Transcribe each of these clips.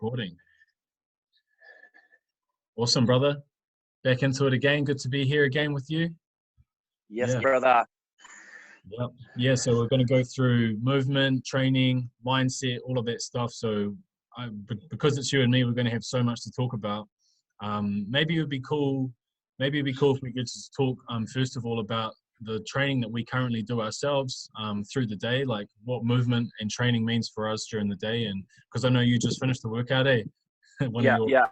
Recording. Awesome, brother. Back into it again. Good to be here again with you. Yes, brother. Yep. Yeah, so we're going to go through movement, training, mindset, all of that stuff. So because it's you and me, we're going to have so much to talk about. Maybe it would be cool. Maybe it'd be cool if we could just talk first of all about the training that we currently do ourselves through the day, like what movement and training means for us during the day. And because I know you just finished the workout, eh? Yeah.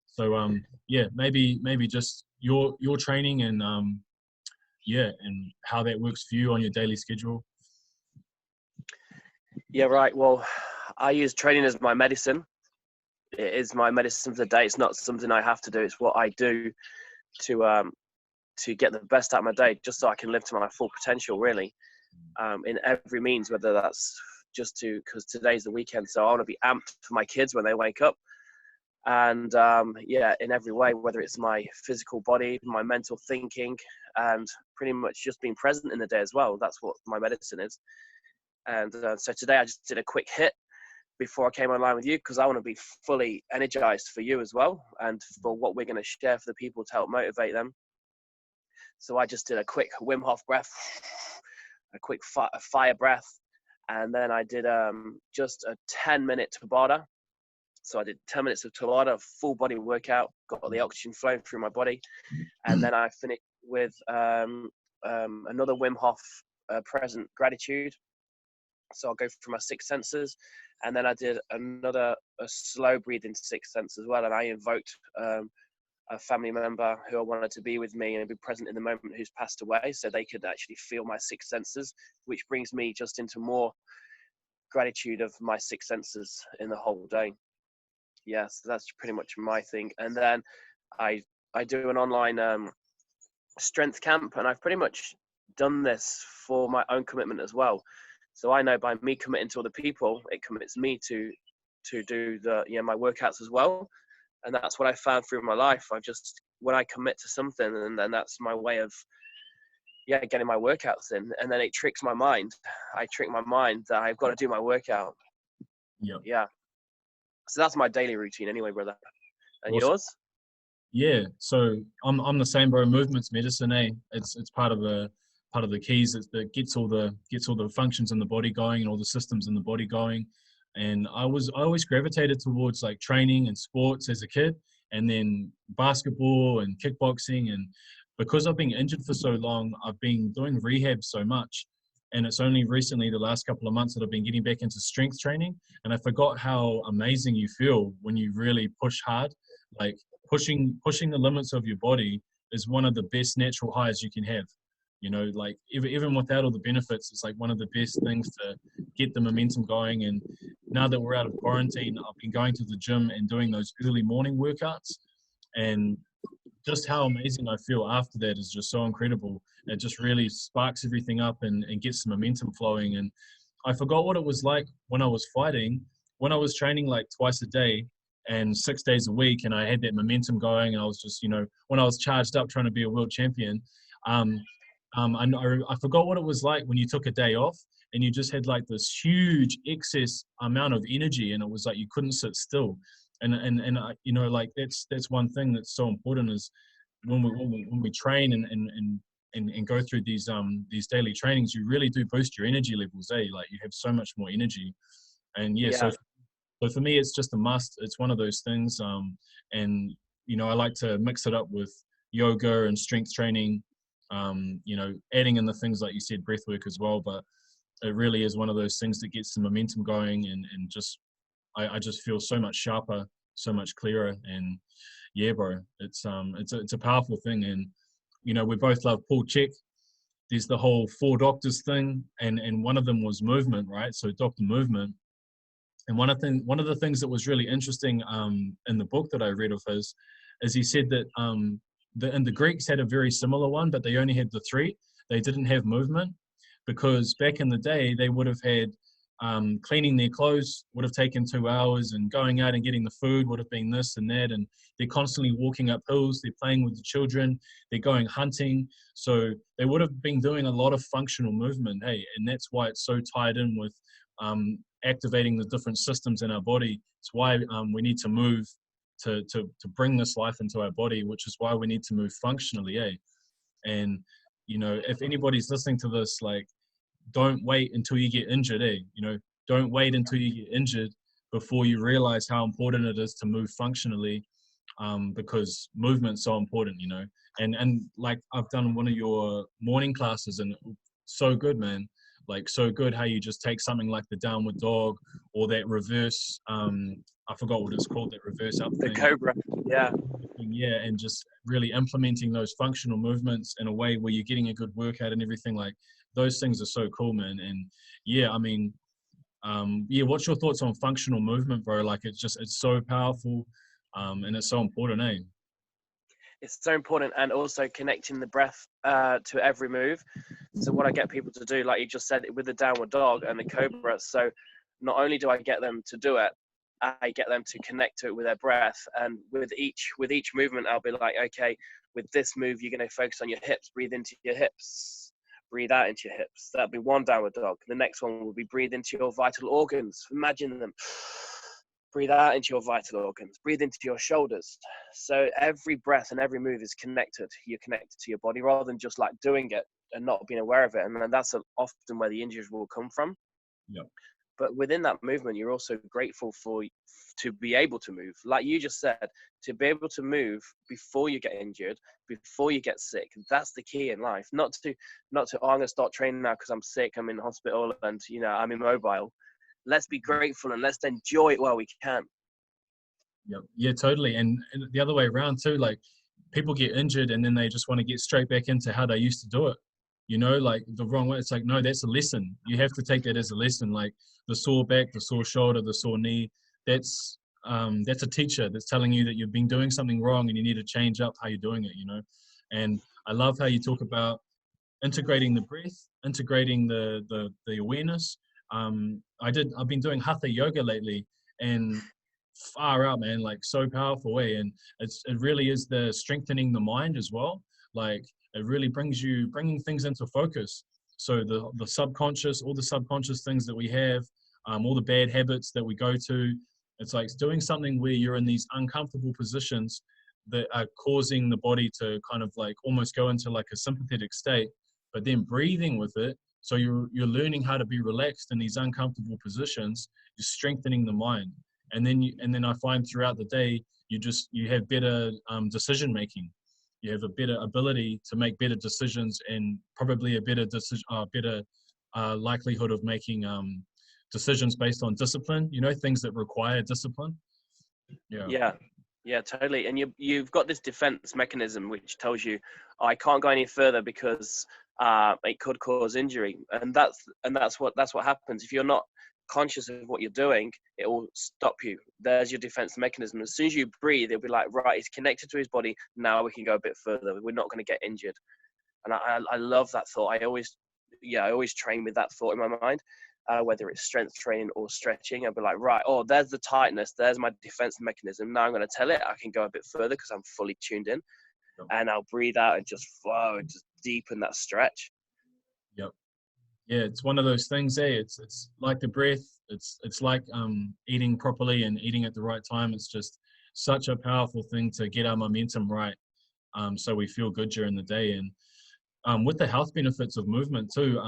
So yeah, maybe just your training and and how that works for you on your daily schedule. Yeah, right. Well, I use training as my medicine. It is my medicine for the day. It's not something I have to do. It's what I do to get the best out of my day, just so I can live to my full potential, really, in every means, whether that's just because today's the weekend, so I want to be amped for my kids when they wake up. And in every way, whether it's my physical body, my mental thinking, and pretty much just being present in the day as well. That's what my medicine is. And so today I just did a quick hit before I came online with you, because I want to be fully energized for you as well, and for what we're going to share for the people to help motivate them. So I just did a quick Wim Hof breath, a quick fire breath, and then I did just a 10-minute Tabata. So I did 10 minutes of Tabata, full body workout, got the oxygen flowing through my body. And then I finished with another Wim Hof present gratitude. So I'll go through my 6 senses. And then I did a slow breathing 6 sense as well. And I invoked a family member who I wanted to be with me and be present in the moment, who's passed away, so they could actually feel my 6 senses, which brings me just into more gratitude of my 6 senses in the whole day. Yes, that's pretty much my thing. And then I do an online strength camp, and I've pretty much done this for my own commitment as well. So I know by me committing to other people, it commits me to do my workouts as well. And that's what I found through my life. When I commit to something, and then that's my way of getting my workouts in. And then it tricks my mind. I trick my mind that I've got to do my workout. Yep. Yeah. So that's my daily routine anyway, brother. And Awesome. yours? Yeah, so I'm the same, bro. Movement's medicine, eh? It's part of the keys that gets all the functions in the body going and all the systems in the body going. And I always gravitated towards like training and sports as a kid, and then basketball and kickboxing. And because I've been injured for so long, I've been doing rehab so much. And it's only recently, the last couple of months, that I've been getting back into strength training. And I forgot how amazing you feel when you really push hard. Like pushing the limits of your body is one of the best natural highs you can have. You know, like even without all the benefits, it's like one of the best things to get the momentum going. And now that we're out of quarantine, I've been going to the gym and doing those early morning workouts, and just how amazing I feel after that is just so incredible. It just really sparks everything up and gets the momentum flowing. And I forgot what it was like when I was fighting, when I was training like twice a day and 6 days a week, and I had that momentum going, and I was just, when I was charged up trying to be a world champion. I forgot what it was like when you took a day off and you just had like this huge excess amount of energy, and it was like you couldn't sit still. And like that's one thing that's so important is when we train and go through these daily trainings, you really do boost your energy levels. Like you have so much more energy. And so for me, it's just a must. It's one of those things. And I like to mix it up with yoga and strength training. Adding in the things like you said, breath work as well. But it really is one of those things that gets the momentum going, and just I just feel so much sharper, so much clearer. And yeah, bro, it's a powerful thing. And we both love Paul Chek. There's the whole 4 doctors thing, and one of them was movement, right? So Dr. Movement. And one of the things that was really interesting in the book that I read of his is he said that the Greeks had a very similar one, but they only had the 3. They didn't have movement, because back in the day they would have had cleaning their clothes would have taken 2 hours, and going out and getting the food would have been this and that, and they're constantly walking up hills, they're playing with the children, they're going hunting. So they would have been doing a lot of functional movement, hey, and that's why it's so tied in with activating the different systems in our body. It's why we need to move to bring this life into our body, which is why we need to move functionally, eh? And, you know, if anybody's listening to this, like, don't wait until you get injured, eh? You know, don't wait until you get injured before you realize how important it is to move functionally, because movement's so important, you know. And like, I've done one of your morning classes, and so good, man. Like, so good how you just take something like the downward dog, or that reverse, I forgot what it's called, that reverse up The thing. Cobra, yeah. Yeah, and just really implementing those functional movements in a way where you're getting a good workout and everything. Like, those things are so cool, man. And yeah, I mean, yeah, what's your thoughts on functional movement, bro? Like, it's so powerful, and it's so important, eh? It's so important, and also connecting the breath to every move. So what I get people to do, like you just said, with the downward dog and the Cobra, so not only do I get them to do it, I get them to connect to it with their breath. And with each movement, I'll be like, okay, with this move, you're going to focus on your hips. Breathe into your hips. Breathe out into your hips. That'll be one downward dog. The next one will be breathe into your vital organs. Imagine them. Breathe out into your vital organs. Breathe into your shoulders. So every breath and every move is connected. You're connected to your body rather than just like doing it and not being aware of it. And then that's often where the injuries will come from. Yeah. But within that movement, you're also grateful to be able to move. Like you just said, to be able to move before you get injured, before you get sick. That's the key in life. Not to, oh, I'm going to start training now because I'm sick, I'm in hospital, and, you know, I'm immobile. Let's be grateful and let's enjoy it while we can. Yep. Yeah, totally. And the other way around too, like, people get injured and then they just want to get straight back into how they used to do it. You know, like, the wrong way. It's like, no, that's a lesson. You have to take that as a lesson. Like, the sore back, the sore shoulder, the sore knee, that's a teacher that's telling you that you've been doing something wrong and you need to change up how you're doing it, you know. And I love how you talk about integrating the breath, integrating the awareness. I've been doing hatha yoga lately, and far out, man, like, so powerful way. And it really is the strengthening the mind as well. Like, it really bringing things into focus. So the subconscious, all the subconscious things that we have, all the bad habits that we go to, it's like doing something where you're in these uncomfortable positions that are causing the body to kind of like almost go into like a sympathetic state, but then breathing with it. So you're learning how to be relaxed in these uncomfortable positions. You're strengthening the mind. And then I find throughout the day, you have better decision making. You have a better ability to make better decisions, and probably a better likelihood of making decisions based on discipline. You know, things that require discipline. Yeah, totally. And you've got this defense mechanism which tells you, oh, I can't go any further because it could cause injury, and that's what happens if you're not conscious of what you're doing. It will stop you. There's your defense mechanism. As soon as you breathe, it'll be like, right, he's connected to his body, now we can go a bit further, we're not going to get injured. And I love that thought. I always train with that thought in my mind, whether it's strength training or stretching. I'll be like, right, oh, there's the tightness, there's my defense mechanism, now I'm going to tell it I can go a bit further because I'm fully tuned in. And I'll breathe out and just flow and just deepen that stretch. Yep. Yeah, it's one of those things, eh? It's like the breath. It's like eating properly and eating at the right time. It's just such a powerful thing to get our momentum right, so we feel good during the day. And with the health benefits of movement too,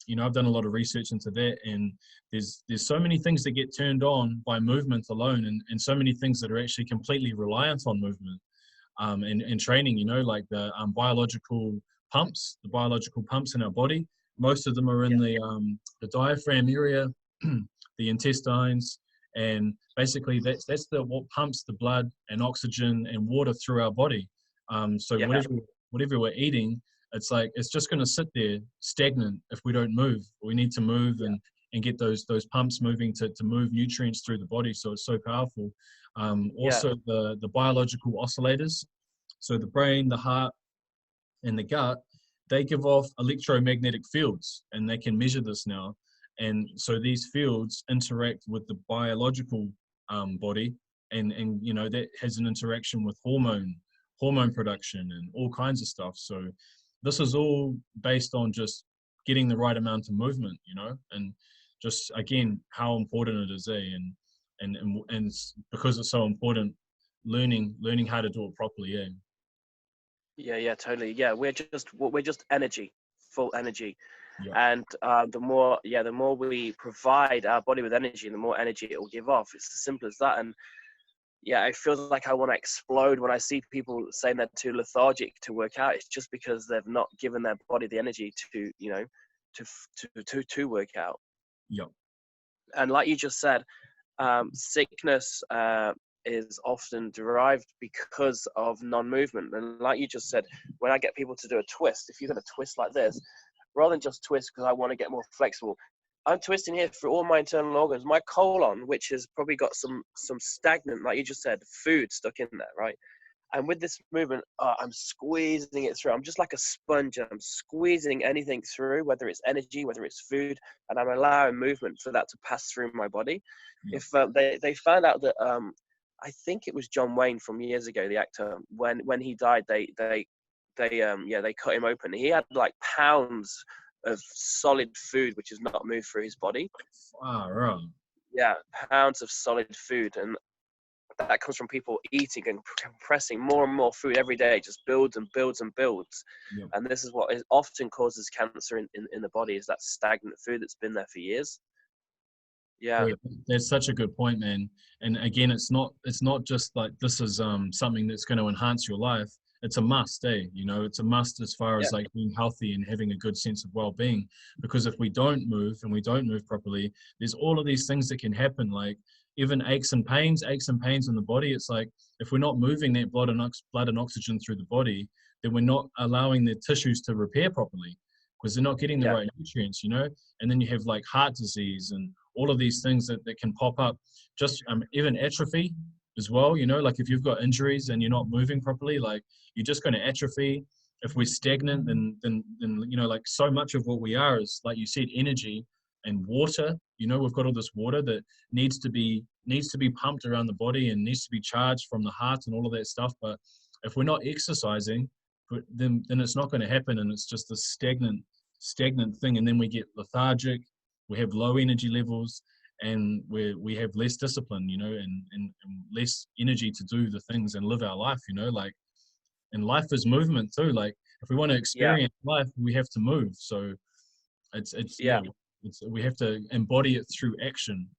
you know, I've done a lot of research into that, and there's so many things that get turned on by movement alone, and so many things that are actually completely reliant on movement, and training. You know, like the biological pumps in our body. Most of them are in the diaphragm area, the intestines, and basically that's what pumps the blood and oxygen and water through our body. So whatever we're eating, it's like it's just going to sit there stagnant if we don't move. We need to move and get those pumps moving to move nutrients through the body. So it's so powerful. Also the biological oscillators. So the brain, the heart, and the gut, they give off electromagnetic fields, and they can measure this now. And so these fields interact with the biological body, and you know, that has an interaction with hormone production and all kinds of stuff. So this is all based on just getting the right amount of movement, you know. And just again how important it is, and because it's so important, learning how to do it properly. Yeah, totally. Yeah, we're just energy, full energy. Yeah. And the more we provide our body with energy, the more energy it will give off. It's as simple as that. And yeah, I feel like I want to explode when I see people saying they're too lethargic to work out. It's just because they've not given their body the energy to, to work out. Yeah. And like you just said, sickness is often derived because of non-movement. And like you just said, when I get people to do a twist, if you're going to twist like this, rather than just twist because I want to get more flexible, I'm twisting here for all my internal organs. My colon, which has probably got some stagnant, like you just said, food stuck in there, right? And with this movement, I'm squeezing it through. I'm just like a sponge. I'm squeezing anything through, whether it's energy, whether it's food, and I'm allowing movement for that to pass through my body. Yeah. If they found out that I think it was John Wayne from years ago, the actor, when he died, they cut him open. He had like pounds of solid food which is not moved through his body. Right. Yeah, pounds of solid food, and that comes from people eating and compressing more and more food every day. It just builds and builds and builds. Yeah. And this is what often causes cancer in the body, is that stagnant food that's been there for years. Yeah. That's such a good point, man. And again, it's not just like this is something that's going to enhance your life. It's a must, it's a must as far as like being healthy and having a good sense of well-being. Because if we don't move and we don't move properly, there's all of these things that can happen, like even aches and pains in the body. It's like if we're not moving that blood and oxygen through the body, then we're not allowing the tissues to repair properly because they're not getting the right nutrients, and then you have like heart disease and all of these things that can pop up, just even atrophy as well, like if you've got injuries and you're not moving properly, like you're just going to atrophy. If we're stagnant, then like so much of what we are is, like you said, energy and water. We've got all this water that needs to be pumped around the body and needs to be charged from the heart and all of that stuff. But if we're not exercising, then it's not going to happen, and it's just a stagnant thing. And then we get lethargic, we have low energy levels, and we have less discipline, and less energy to do the things and live our life, like, and life is movement too. Like if we want to experience life, we have to move. So it's we have to embody it through action,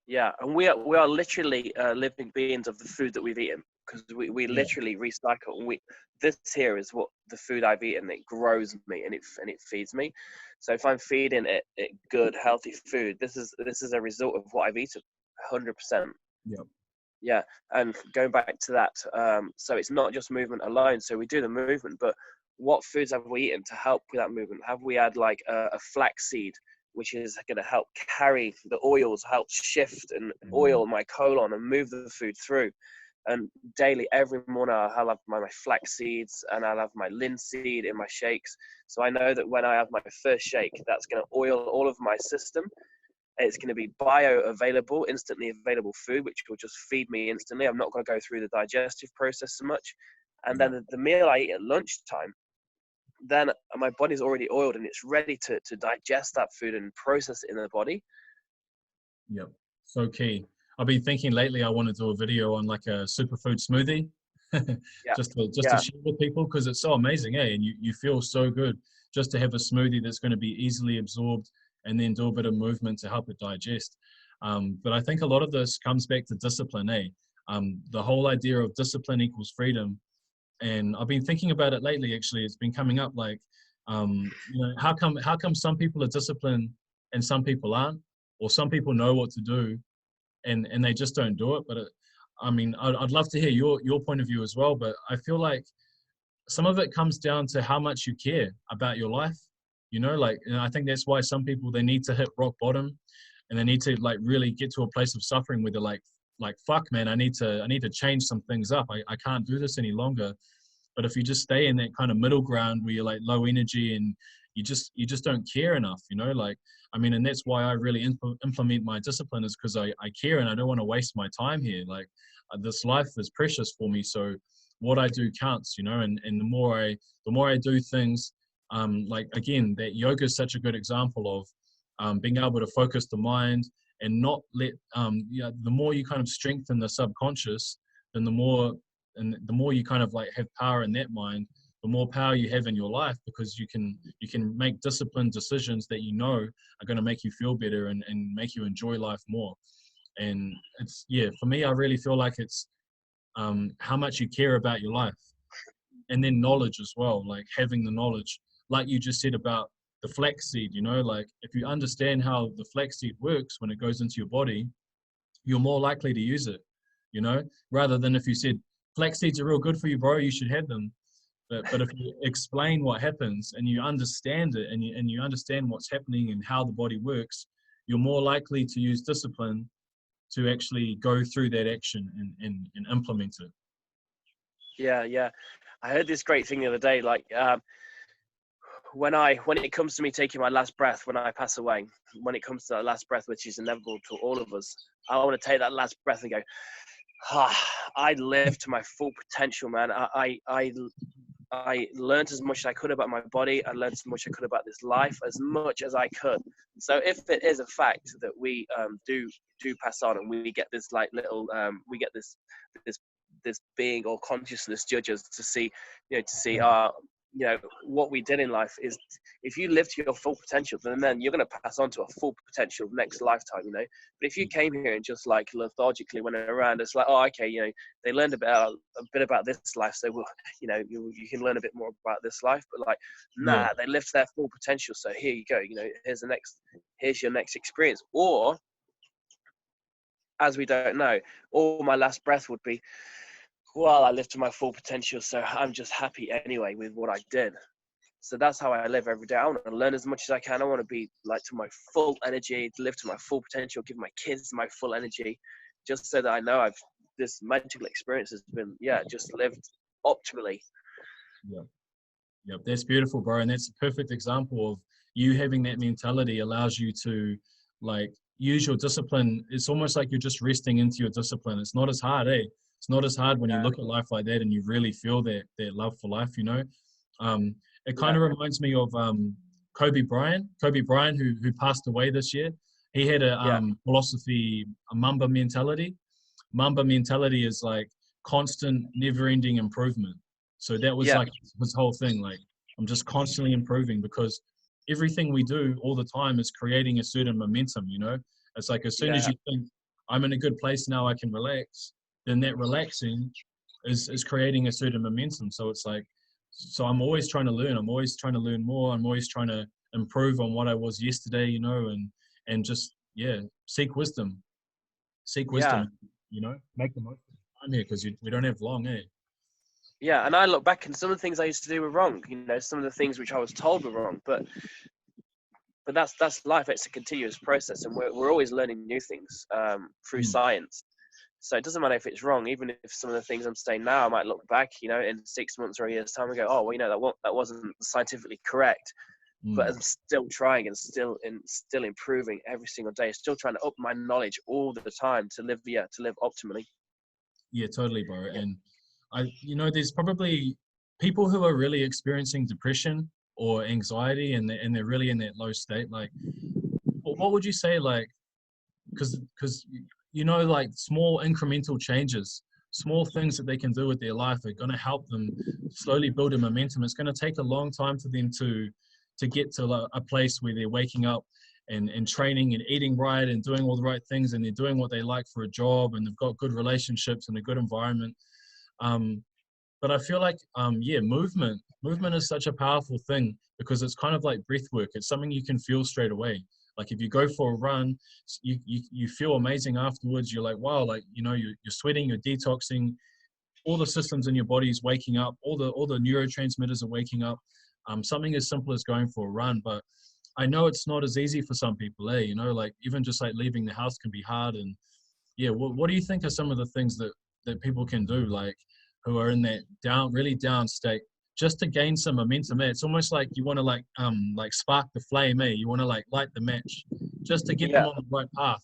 Yeah, and we are literally living beings of the food that we've eaten, because we literally recycle. And this here is what the food I've eaten. It grows me and it feeds me. So if I'm feeding it good, healthy food, this is a result of what I've eaten, 100%. Yeah. Yeah, and going back to that, so it's not just movement alone. So we do the movement, but what foods have we eaten to help with that movement? Have we had like a flax seed, which is going to help carry the oils, help shift and oil my colon and move the food through? And daily, every morning, I'll have my flax seeds and I'll have my linseed in my shakes. So I know that when I have my first shake, that's going to oil all of my system. It's going to be bioavailable, instantly available food, which will just feed me instantly. I'm not going to go through the digestive process so much. And then the meal I eat at lunchtime, then my body's already oiled and it's ready to digest that food and process it in the body. Yep. So key. I've been thinking lately I want to do a video on like a superfood smoothie just to share with people, because it's so amazing, and you feel so good just to have a smoothie that's going to be easily absorbed and then do a bit of movement to help it digest. But I think a lot of this comes back to discipline, the whole idea of discipline equals freedom. And I've been thinking about it lately, actually. It's been coming up like, how come some people are disciplined and some people aren't, or some people know what to do and they just don't do it. But I'd love to hear your point of view as well. But I feel like some of it comes down to how much you care about your life. And I think that's why some people, they need to hit rock bottom and they need to like really get to a place of suffering where they're like, fuck, man, I need to change some things up. I can't do this any longer. But if you just stay in that kind of middle ground where you're like low energy and you just don't care enough, and that's why I really implement my discipline, is because I care and I don't want to waste my time here. Like this life is precious for me. So what I do counts, and the more I do things, like again, that yoga is such a good example of being able to focus the mind and not let, the more you kind of strengthen the subconscious, then the more you kind of like have power in that mind, the more power you have in your life, because you can make disciplined decisions that you know are going to make you feel better and make you enjoy life more. And it's, yeah, for me, I really feel like it's how much you care about your life. And then knowledge as well, like having the knowledge, like you just said about the flaxseed, you know, like if you understand how the flaxseed works when it goes into your body, you're more likely to use it, you know, rather than if you said flax seeds are real good for you, bro, you should have them. But if you explain what happens and you understand it, and you understand what's happening and how the body works, you're more likely to use discipline to actually go through that action and implement it. Yeah. I heard this great thing the other day, like when it comes to me taking my last breath when I pass away, when it comes to that last breath, which is inevitable to all of us, I want to take that last breath and go, I lived to my full potential, man. I learned as much as I could about my body. I learned as much as I could about this life, as much as I could. So if it is a fact that we do pass on, and we get this like little we get this being or consciousness judges to see, what we did in life is, if you live to your full potential, then you're going to pass on to a full potential next lifetime, you know. But if you came here and just like lethargically went around, it's like, oh, okay, you know, they learned a bit about this life, so you know, you can learn a bit more about this life. But like, nah, they lived to their full potential, so here you go, you know, here's your next experience. Or, as we don't know, or my last breath would be, well, I lived to my full potential, so I'm just happy anyway with what I did. So that's how I live every day. I want to learn as much as I can. I want to be like to my full energy, live to my full potential, give my kids my full energy, just so that I know this magical experience has been, just lived optimally. Yeah, that's beautiful, bro. And that's a perfect example of you having that mentality allows you to like use your discipline. It's almost like you're just resting into your discipline. It's not as hard, eh? It's not as hard when you look at life like that and you really feel that love for life, you know. It kind of reminds me of Kobe Bryant. Kobe Bryant, who passed away this year. He had a philosophy, a Mamba mentality. Mamba mentality is like constant, never-ending improvement. So that was like his whole thing. Like, I'm just constantly improving, because everything we do all the time is creating a certain momentum, you know. It's like as soon as you think, I'm in a good place now, I can relax, then that relaxing is creating a certain momentum. So it's like, so I'm always trying to learn. I'm always trying to learn more. I'm always trying to improve on what I was yesterday, you know, and just, seek wisdom, you know, make the most of the time here, because we don't have long, eh? Yeah, and I look back, and some of the things I used to do were wrong. You know, some of the things which I was told were wrong, but that's life. It's a continuous process, and we're always learning new things through science. So it doesn't matter if it's wrong. Even if some of the things I'm saying now, I might look back, you know, in 6 months or a year's time and go, oh, well, you know, that wasn't scientifically correct. But I'm still trying and still improving every single day. Still trying to up my knowledge all the time to live optimally. Yeah, totally, bro. And there's probably people who are really experiencing depression or anxiety, and they're really in that low state. Like, what would you say? Like, because you know, like small incremental changes, small things that they can do with their life are going to help them slowly build a momentum. It's going to take a long time for them to get to a place where they're waking up and training and eating right and doing all the right things, and they're doing what they like for a job, and they've got good relationships and a good environment. But I feel like, movement is such a powerful thing, because it's kind of like breath work. It's something you can feel straight away. Like if you go for a run, you feel amazing afterwards. You're like, wow, like, you know, you're sweating, you're detoxing, all the systems in your body is waking up, all the neurotransmitters are waking up. Something as simple as going for a run. But I know it's not as easy for some people, you know, like even just like leaving the house can be hard. And what do you think are some of the things that people can do, like who are in that really down state, just to gain some momentum? It's almost like you want to like spark the flame, you want to like light the match, just to get them on the right path.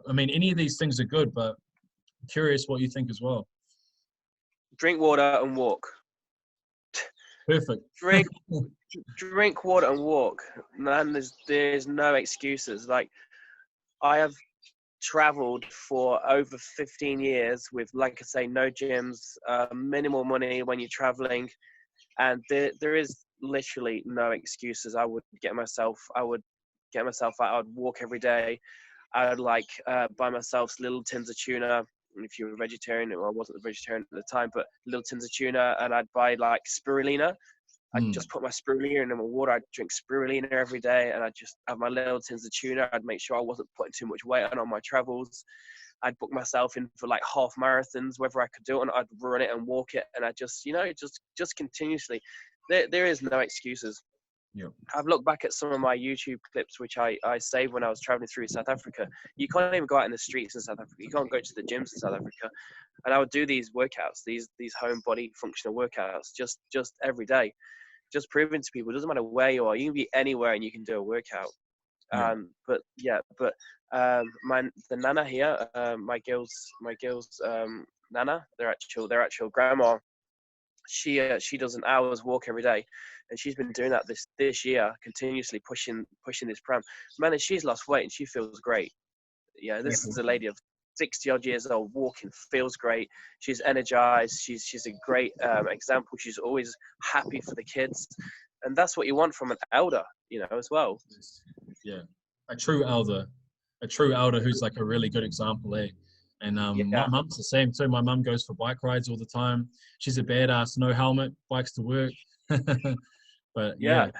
I mean, any of these things are good, but curious what you think as well. Drink water and walk. Perfect. Drink, drink water and walk. Man, there's no excuses. Like, I have traveled for over 15 years with, like I say, no gyms, minimal money when you're traveling, and there is literally no excuses. I would get myself out. I would walk every day. I would buy myself little tins of tuna. If you're a vegetarian, well, I wasn't a vegetarian at the time, but little tins of tuna, and I'd buy like spirulina. I'd Mm. just put my spirulina in my water. I'd drink spirulina every day, and I'd just have my little tins of tuna. I'd make sure I wasn't putting too much weight on my travels. I'd book myself in for like half marathons, whether I could do it, and I'd run it and walk it, and I just, just continuously. There is no excuses. Yeah. I've looked back at some of my YouTube clips, which I saved when I was traveling through South Africa. You can't even go out in the streets in South Africa. You can't go to the gyms in South Africa. And I would do these workouts, these home body functional workouts, just every day, just proving to people, it doesn't matter where you are, you can be anywhere and you can do a workout. Yeah. The Nana here, my girls, Nana, their actual grandma, she does an hour's walk every day, and she's been doing that this year, continuously pushing this pram. Man, and she's lost weight and she feels great. Yeah, this is a lady of 60 odd years old, walking, feels great. She's energized. She's a great example. She's always happy for the kids, and that's what you want from an elder, as well. Yeah. A true elder. A true elder who's like a really good example, eh? And my Yeah, mum's the same too. My mum goes for bike rides all the time. She's a badass, no helmet, bikes to work. But yeah, yeah,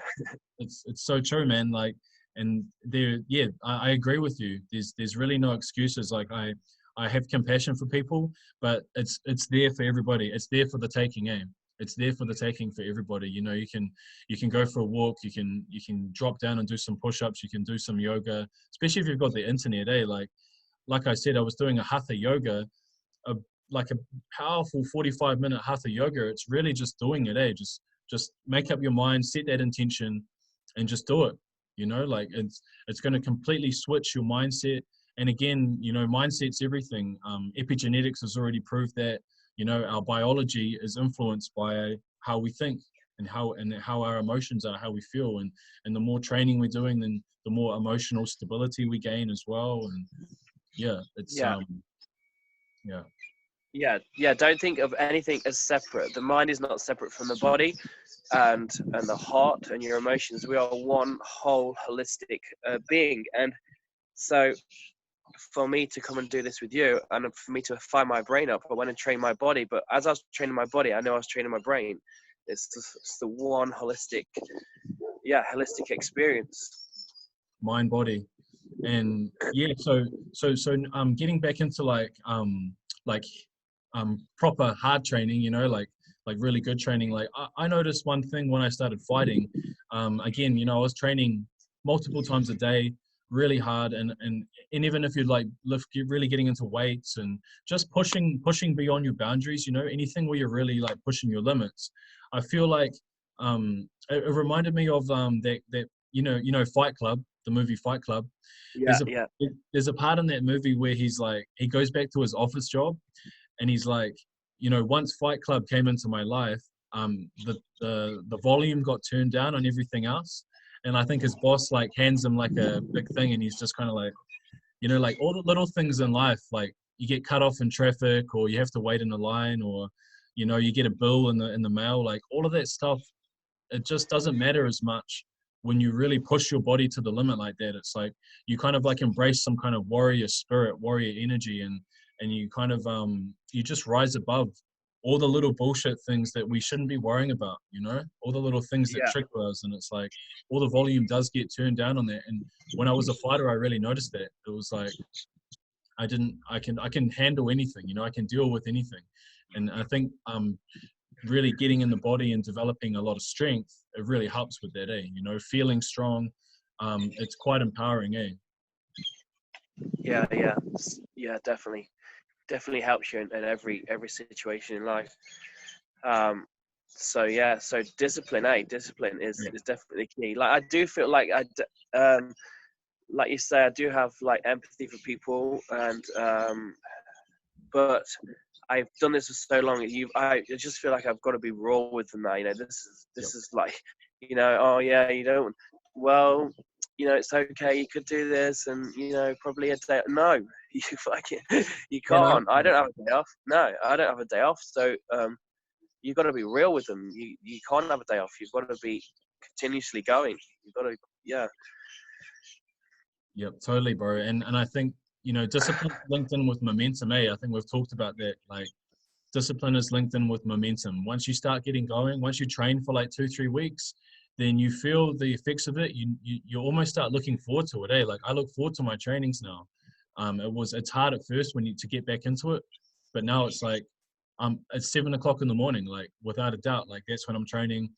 it's so true, man. Like, and there, yeah, I agree with you. There's really no excuses. Like I have compassion for people, but it's there for everybody. It's there for the taking, eh? It's there for the taking for everybody. You can go for a walk. You can drop down and do some push-ups. You can do some yoga, especially if you've got the internet, eh? Like I said, I was doing a hatha yoga, a like a powerful 45-minute hatha yoga. It's really just doing it, eh? Just make up your mind, set that intention, and just do it. Like it's going to completely switch your mindset. And again, mindset's everything. Epigenetics has already proved that. Our biology is influenced by how we think and how our emotions are, how we feel, and the more training we're doing, then the more emotional stability we gain as well. And yeah, it's yeah. yeah. Yeah, don't think of anything as separate. The mind is not separate from the body, and the heart and your emotions. We are one whole holistic being. And so for me to come and do this with you, and for me to fire my brain up, I went and trained my body. But as I was training my body, I know I was training my brain. It's the one holistic experience. Mind, body. And yeah, so getting back into like proper hard training, like really good training. Like I noticed one thing when I started fighting. Again, I was training multiple times a day, really hard, and even if you'd like really getting into weights and just pushing beyond your boundaries, anything where you're really like pushing your limits. I feel like it reminded me of that Fight Club, the movie Fight Club. Yeah, yeah, There's a part in that movie where he's like, he goes back to his office job, and he's like, once Fight Club came into my life, the volume got turned down on everything else, and I think his boss like hands him like a big thing, and he's just kind of like, like all the little things in life, like you get cut off in traffic, or you have to wait in a line, or you get a bill in the mail, like all of that stuff. It just doesn't matter as much when you really push your body to the limit like that. It's like you kind of like embrace some kind of warrior spirit, warrior energy, and you kind of you just rise above all the little bullshit things that we shouldn't be worrying about, all the little things that yeah, trick us. And it's like all the volume does get turned down on that. And when I was a fighter, I really noticed that. It was like I can handle anything, I can deal with anything. And I think really getting in the body and developing a lot of strength, it really helps with that, eh? Feeling strong, it's quite empowering, eh? yeah, definitely helps you in every situation in life. So discipline, discipline is definitely key. Like I do feel like like you say, I do have like empathy for people, and but I've done this for so long. I just feel like I've got to be raw with them now. You know, this is like, you know, oh yeah, you don't. Well, you know, it's okay. You could do this, and you know, probably a day. No, you fucking, you And I, can't. I don't have a day off. No, I don't have a day off. So you've got to be real with them. You can't have a day off. You've got to be continuously going. You've got to, yeah. Yep, totally, bro. And I think, you know, discipline linked in with momentum, I think we've talked about that. Like, discipline is linked in with momentum. Once you start getting going, once you train for like 2-3 weeks, then you feel the effects of it. You almost start looking forward to it. Like, I look forward to my trainings now. It's hard at first to get back into it, but now it's like it's 7 o'clock in the morning, like without a doubt. Like, that's when I'm training,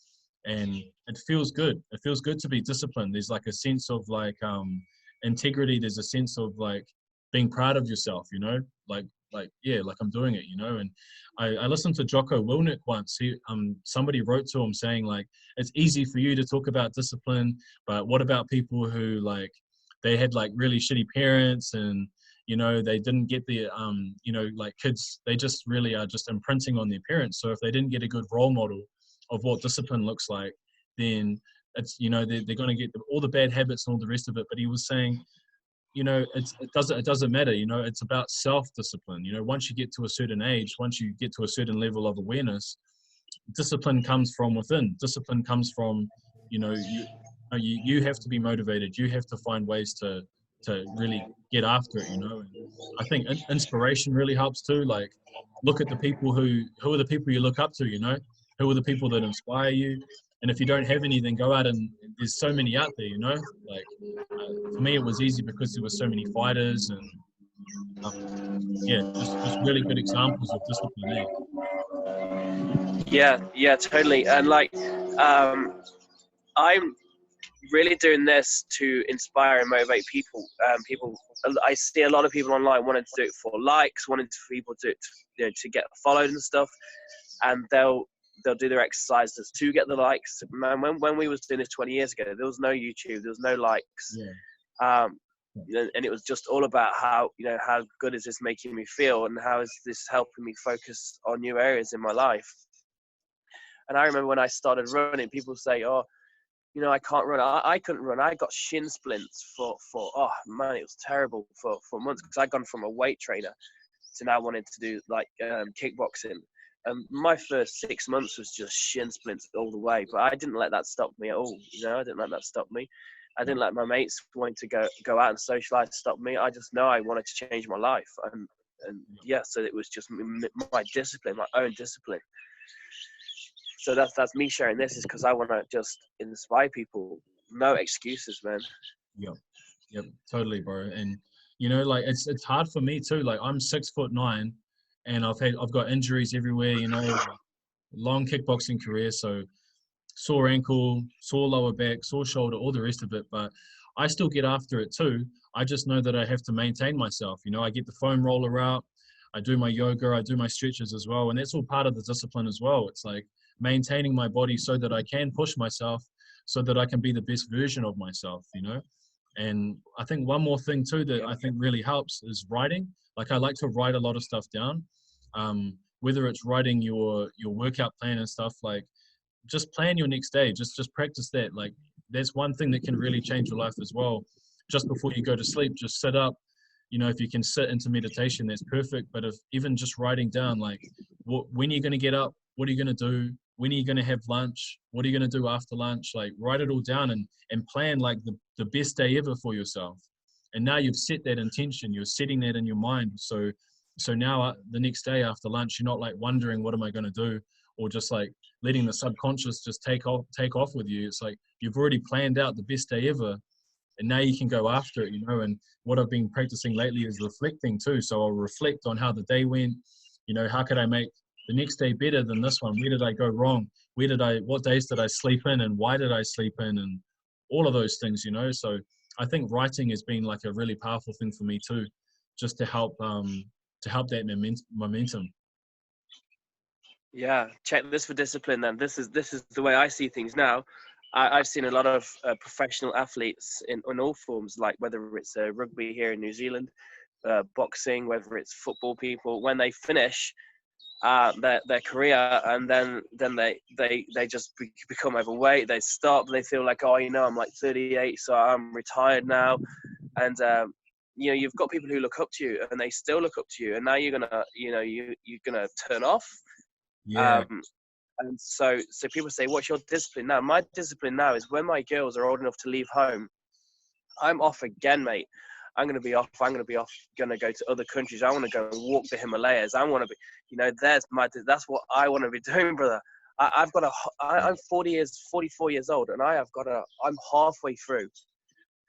and it feels good. It feels good to be disciplined. There's like a sense of like integrity. There's a sense of like being proud of yourself, you know, like yeah, like I'm doing it, you know. And I listened to Jocko Willink once. Somebody wrote to him saying like, it's easy for you to talk about discipline, but what about people who like they had like really shitty parents, and you know they didn't get the you know, like kids, they just really are just imprinting on their parents. So if they didn't get a good role model of what discipline looks like, then it's, you know, they're going to get all the bad habits and all the rest of it. But he was saying, you know, it doesn't matter, you know, it's about self-discipline. You know, once you get to a certain age, once you get to a certain level of awareness, discipline comes from within. Discipline comes from, you know, you have to be motivated. You have to find ways to really get after it, you know. And I think inspiration really helps too. Like, look at the people who are the people you look up to, you know, who are the people that inspire you. And if you don't have any, then go out, and there's so many out there, you know. Like, for me, it was easy because there were so many fighters, and yeah, just really good examples of discipline. Yeah, totally. And like, I'm really doing this to inspire and motivate people. I see a lot of people online wanting to do it for likes, wanting for people to, you know, to get followed and stuff, and they'll do their exercises to get the likes. Man, when we was doing this 20 years ago, there was no YouTube, there was no likes. Yeah. And it was just all about how, you know, how good is this making me feel, and how is this helping me focus on new areas in my life. And I remember when I started running, people say, oh, you know, I can't run. I couldn't run. I got shin splints for oh man, it was terrible for months, because I'd gone from a weight trainer to now wanting to do like kickboxing. My first 6 months was just shin splints all the way, but I didn't let that stop me at all. You know, I didn't let that stop me. I didn't let my mates wanting to go out and socialize stop me. I just know I wanted to change my life, and yeah, so it was just my discipline, my own discipline. So that's me sharing this, is because I want to just inspire people. No excuses, man. Yep, totally, bro. And you know, like it's hard for me too. Like, I'm 6'9", and I've got injuries everywhere. You know, long kickboxing career, so sore ankle, sore lower back, sore shoulder, all the rest of it. But I still get after it too. I just know that I have to maintain myself. You know, I get the foam roller out, I do my yoga, I do my stretches as well, and that's all part of the discipline as well. It's like maintaining my body so that I can push myself, so that I can be the best version of myself, you know. And I think one more thing too that I think really helps is writing. Like, I like to write a lot of stuff down, whether it's writing your workout plan and stuff. Like, just plan your next day. Just practice that. Like, that's one thing that can really change your life as well. Just before you go to sleep, just sit up. You know, if you can sit into meditation, that's perfect. But if even just writing down, like, when you're going to get up, what are you going to do? When are you going to have lunch? What are you going to do after lunch? Like, write it all down, and plan like the best day ever for yourself. And now you've set that intention. You're setting that in your mind. So now the next day after lunch, you're not like wondering, what am I going to do? Or just like letting the subconscious just take off with you. It's like you've already planned out the best day ever, and now you can go after it, you know. And what I've been practicing lately is reflecting too. So I'll reflect on how the day went. You know, how could I make the next day better than this one? Where did I go wrong? What days did I sleep in, and why did I sleep in, and all of those things, you know. So I think writing has been like a really powerful thing for me too, just to help that momentum. Yeah, check this for discipline. Then this is the way I see things now. I've seen a lot of professional athletes in all forms, like whether it's rugby here in New Zealand, boxing, whether it's football people. When they finish, their career, and then they just become overweight. They stop. They feel like, oh, I'm like 38, so I'm retired now. And you've got people who look up to you, and they still look up to you. And now you're gonna, you're gonna turn off. Yeah. And so people say, what's your discipline now? My discipline now is when my girls are old enough to leave home, I'm off again, mate. I'm going to be off. Going to go to other countries. I want to go and walk the Himalayas. I want to be, that's what I want to be doing, brother. I'm 44 years old, and I'm halfway through.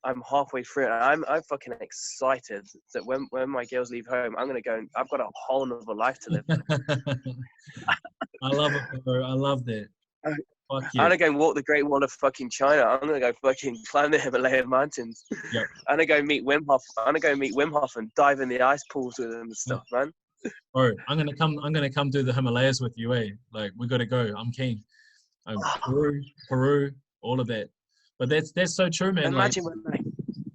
I'm halfway through it. I'm fucking excited that when my girls leave home, I'm going to go and I've got a whole nother life to live. I love it, bro. I love that. Fuck I'm yeah. gonna go and walk the Great Wall of fucking China. I'm gonna go fucking climb the Himalayan mountains. Yep. I'm gonna go meet Wim Hof. I'm gonna go meet Wim Hof and dive in the ice pools with him and stuff, man. Bro, I'm gonna come do the Himalayas with you, eh? Like, we gotta go. I'm keen. Peru, all of that. But that's so true, man. Imagine like,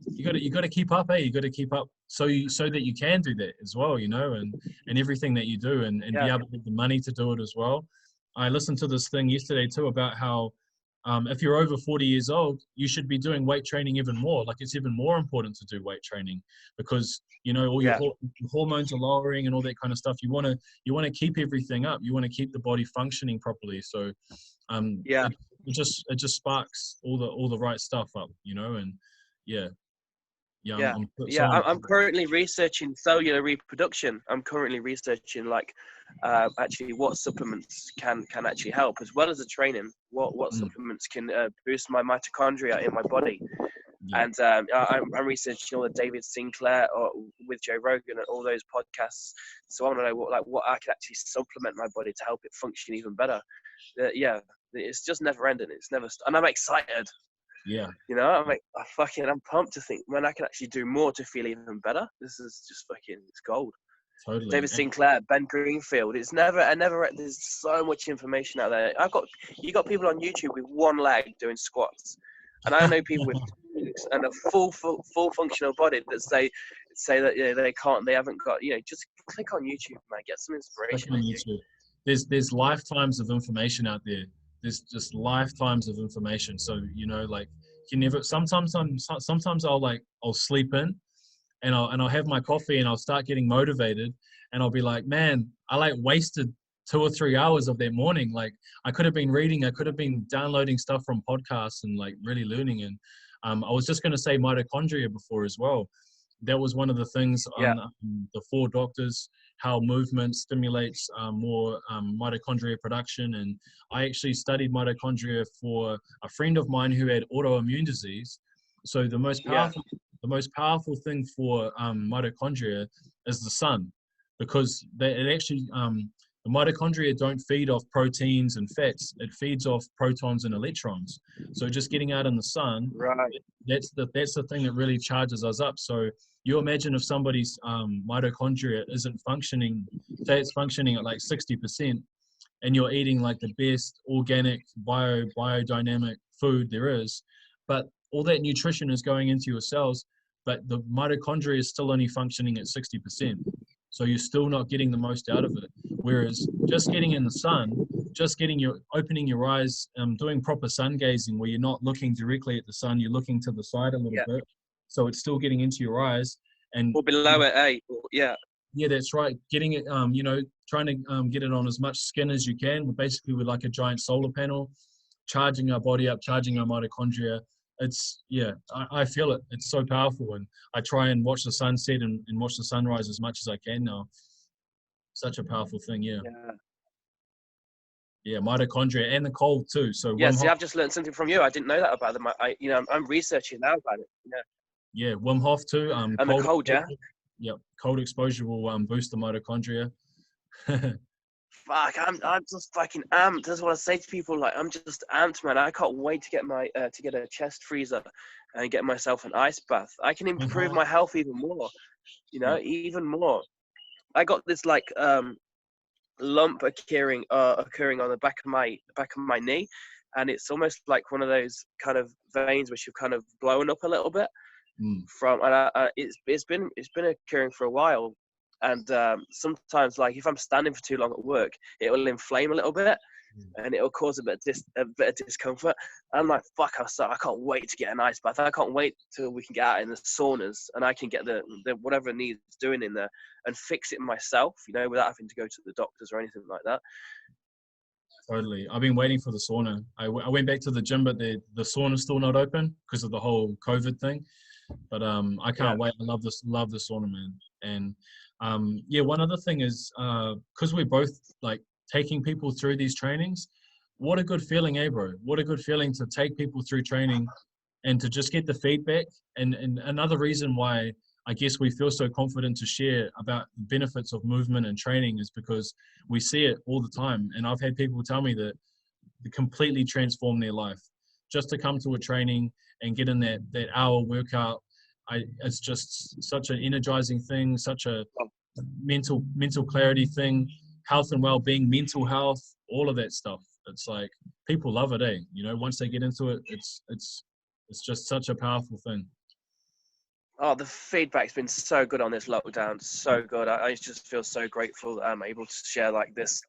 you gotta keep up, eh? You gotta keep up so that you can do that as well, and everything that you do, and be able to get the money to do it as well. I listened to this thing yesterday too about how if you're over 40 years old, you should be doing weight training even more. Like, it's even more important to do weight training because all your hormones are lowering and all that kind of stuff. You want to keep everything up. You want to keep the body functioning properly. So it just sparks all the right stuff up, and I'm currently researching cellular reproduction. I'm currently researching actually what supplements can actually help, as well as the training. What supplements can boost my mitochondria in my body. And I'm researching all the David Sinclair with Joe Rogan and all those podcasts. So I want to know what I can actually supplement my body to help it function even better. It's just never ending. It's never, and I'm excited. Yeah. I'm like, I'm pumped to think, man, I can actually do more to feel even better. This is just it's gold. Totally. David Sinclair, Ben Greenfield. There's so much information out there. You got people on YouTube with one leg doing squats, and I know people with and a full functional body that say that they haven't got. Just click on YouTube, man, get some inspiration. On YouTube. There's lifetimes of information out there. There's just lifetimes of information. So you never. Sometimes I'll sleep in, and I'll have my coffee and I'll start getting motivated, and I'll be like, man, I wasted 2 or 3 hours of that morning. Like, I could have been reading, I could have been downloading stuff from podcasts and really learning. And I was just going to say mitochondria before as well. That was one of the things on the 4 Doctors, how movement stimulates more mitochondria production. And I actually studied mitochondria for a friend of mine who had autoimmune disease. So the most powerful thing for mitochondria is the sun, because the mitochondria don't feed off proteins and fats. It feeds off protons and electrons. So just getting out in the sun, that's the thing that really charges us up. So you imagine if somebody's mitochondria isn't functioning, say it's functioning at 60%, and you're eating the best organic biodynamic food there is, but all that nutrition is going into your cells, but the mitochondria is still only functioning at 60%. So you're still not getting the most out of it. Whereas just getting in the sun, opening your eyes, doing proper sun gazing where you're not looking directly at the sun, you're looking to the side a little bit. So it's still getting into your eyes. Or below it, eh? Yeah. Yeah, that's right. Getting it, trying to get it on as much skin as you can, basically with a giant solar panel, charging our body up, charging our mitochondria. I feel it. It's so powerful. And I try and watch the sunset and watch the sunrise as much as I can now. Such a powerful thing, yeah. Yeah, mitochondria and the cold too. So I've just learned something from you. I didn't know that about them. I'm researching now about it. Yeah, Wim Hof too. And the cold, Yep, cold exposure will boost the mitochondria. Fuck, I'm just fucking amped. That's what I say to people. I'm just amped, man. I can't wait to get to get a chest freezer and get myself an ice bath. I can improve my health even more. Even more. I got this lump occurring on the back of my knee, and it's almost like one of those kind of veins which have kind of blown up a little bit. It's been occurring for a while, And sometimes, like if I'm standing for too long at work, it will inflame a little bit, and it'll cause a bit of discomfort. And I'm like, fuck, I can't wait to get an ice bath. I can't wait till we can get out in the saunas and I can get the whatever needs doing in there and fix it myself, you know, without having to go to the doctors or anything like that. Totally. I've been waiting for the sauna. I went back to the gym, but the sauna's still not open because of the whole COVID thing. But I can't wait. I love the sauna, man. And yeah, one other thing is because we're both like taking people through these trainings. What a good feeling, bro? What a good feeling to take people through training and to just get the feedback. And another reason why I guess we feel so confident to share about the benefits of movement and training is because we see it all the time. And I've had people tell me that they completely transform their life just to come to a training and get in that hour workout. It's just such an energizing thing, such a mental clarity thing, health and well-being, mental health, all of that stuff. It's like people love it, you know, once they get into it, it's just such a powerful thing. Oh, the feedback's been so good on this lockdown, so good. I just feel so grateful that I'm able to share like this,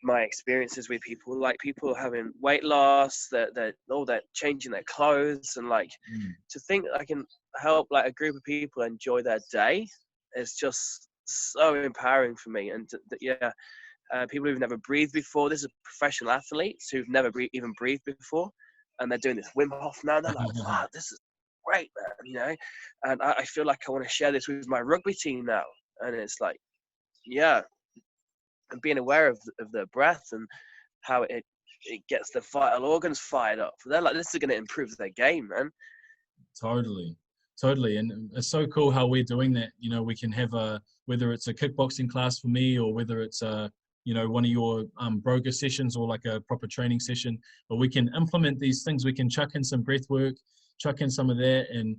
my experiences with people, like people having weight loss, that they're changing their clothes, and like to think that I can help like a group of people enjoy their day is just so empowering for me. And people who've never breathed before. This is professional athletes who've never even breathed before, and they're doing this Wim Hof now. They're like, wow, this is great, man, you know. And I feel like I want to share this with my rugby team now. And it's like, yeah, and being aware of the breath and how it gets the vital organs fired up. They're like, this is going to improve their game, man. Totally. And it's so cool how we're doing that. You know, we can have whether it's a kickboxing class for me or whether it's you know, one of your broker sessions or like a proper training session, but we can implement these things. We can chuck in some breath work, chuck in some of that. And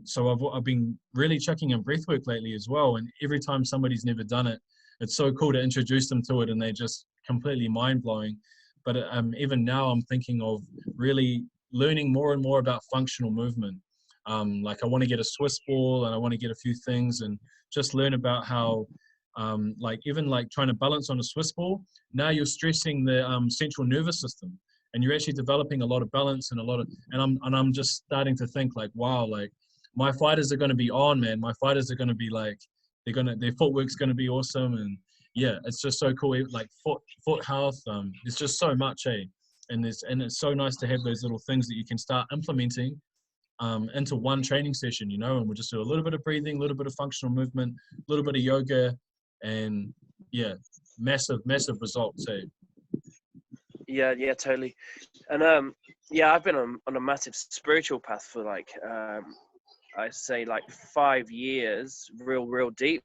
so I've been really chucking in breath work lately as well. And every time somebody's never done it, it's so cool to introduce them to it, and they're just completely mind blowing. But even now I'm thinking of really learning more and more about functional movement. Like I want to get a Swiss ball and I want to get a few things and just learn about how like even like trying to balance on a Swiss ball, now you're stressing the central nervous system, and you're actually developing a lot of balance and I'm just starting to think like, wow, like my fighters are going to be on, man. My fighters are going to be like, their footwork's going to be awesome. And yeah, it's just so cool. Like foot health, it's just so much, and it's so nice to have those little things that you can start implementing into one training session, you know. And we'll just do a little bit of breathing, a little bit of functional movement, a little bit of yoga, and yeah, massive results. Yeah, totally. And yeah, I've been on a massive spiritual path for like I say like 5 years, real deep,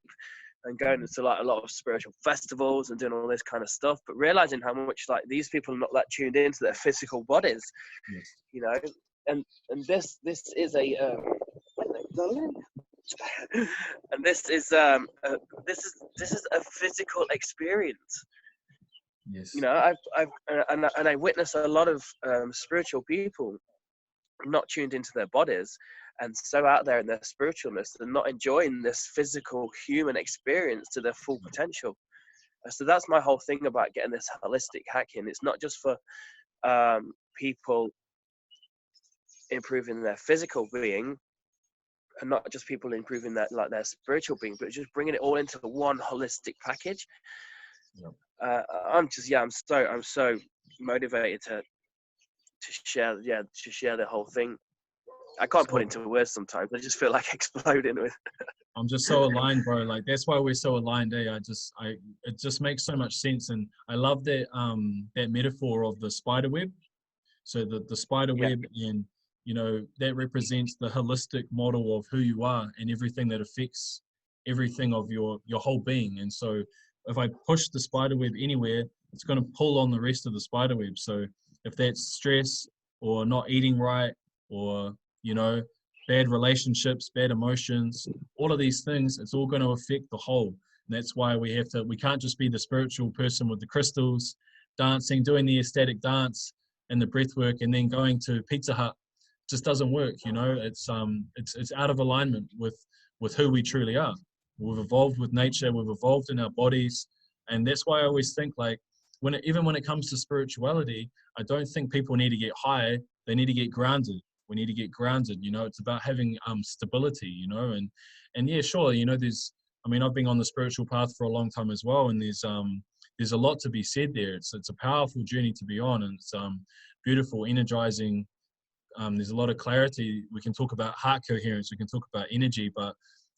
and going to like a lot of spiritual festivals and doing all this kind of stuff, but realizing how much like these people are not that tuned into their physical bodies. Yes. You know, and this is a and this is a physical experience. Yes. You know, I witness a lot of spiritual people not tuned into their bodies and so out there in their spiritualness and not enjoying this physical human experience to their full potential. So that's my whole thing about getting this holistic hacking. It's not just for people improving their physical being and not just people improving that like their spiritual being, but just bringing it all into one holistic package. Yep. I'm so motivated to share the whole thing. I can't put it into words sometimes. I just feel like exploding with. I'm just so aligned, bro. Like that's why we're so aligned. It just makes so much sense, and I love that that metaphor of the spider web. So the spider web, and you know that represents the holistic model of who you are and everything that affects everything of your whole being. And so if I push the spider web anywhere, it's going to pull on the rest of the spider web. So if that's stress or not eating right, or you know, bad relationships, bad emotions, all of these things, it's all going to affect the whole. And that's why we can't just be the spiritual person with the crystals, dancing, doing the ecstatic dance and the breath work, and then going to Pizza Hut. It just doesn't work, you know. It's out of alignment with who we truly are. We've evolved with nature. We've evolved in our bodies, and that's why I always think like even when it comes to spirituality, I don't think people need to get high. They need to get grounded. We need to get grounded. You know, it's about having stability. You know, and yeah, sure. You know, I've been on the spiritual path for a long time as well, and there's a lot to be said there. It's a powerful journey to be on, and it's beautiful, energizing. There's a lot of clarity. We can talk about heart coherence. We can talk about energy, but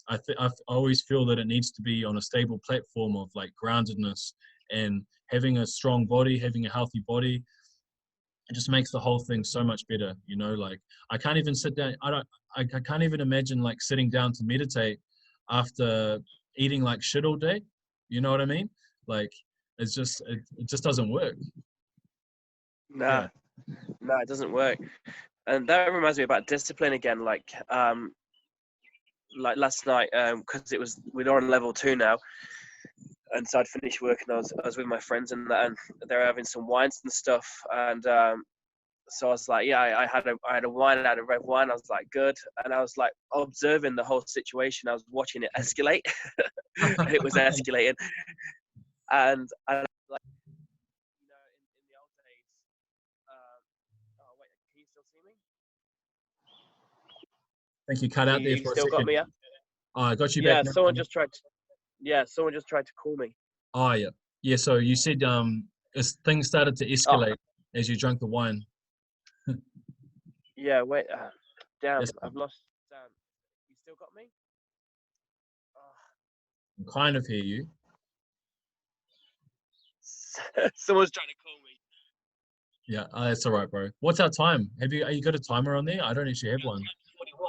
I always feel that it needs to be on a stable platform of like groundedness and having a strong body, having a healthy body. It just makes the whole thing so much better. You know, like I can't even sit down. I can't even imagine like sitting down to meditate after eating like shit all day. You know what I mean? Like it just doesn't work. Nah, no, it doesn't work. And that reminds me about discipline again. Like last night, because we're on level 2 now, and so I'd finished work and I was with my friends and that, and they're having some wines and stuff, and so I was like, yeah, I had a wine, I had a red wine. I was like, good, and I was like observing the whole situation. I was watching it escalate. It was escalating, and like, you know, in the old days. Oh wait, can you still see me? I think you cut out there You for a still second. got me? Yeah. Oh, I got you Yeah. back now. Someone just tried to call me. Oh yeah, yeah. So you said as things started to escalate as you drank the wine. Yeah. Wait. Damn. Yes, I've lost. You still got me? I kind of hear you. Someone's trying to call me. Yeah, that's all right, bro. What's our time? Are you got a timer on there? I don't actually have one. 41.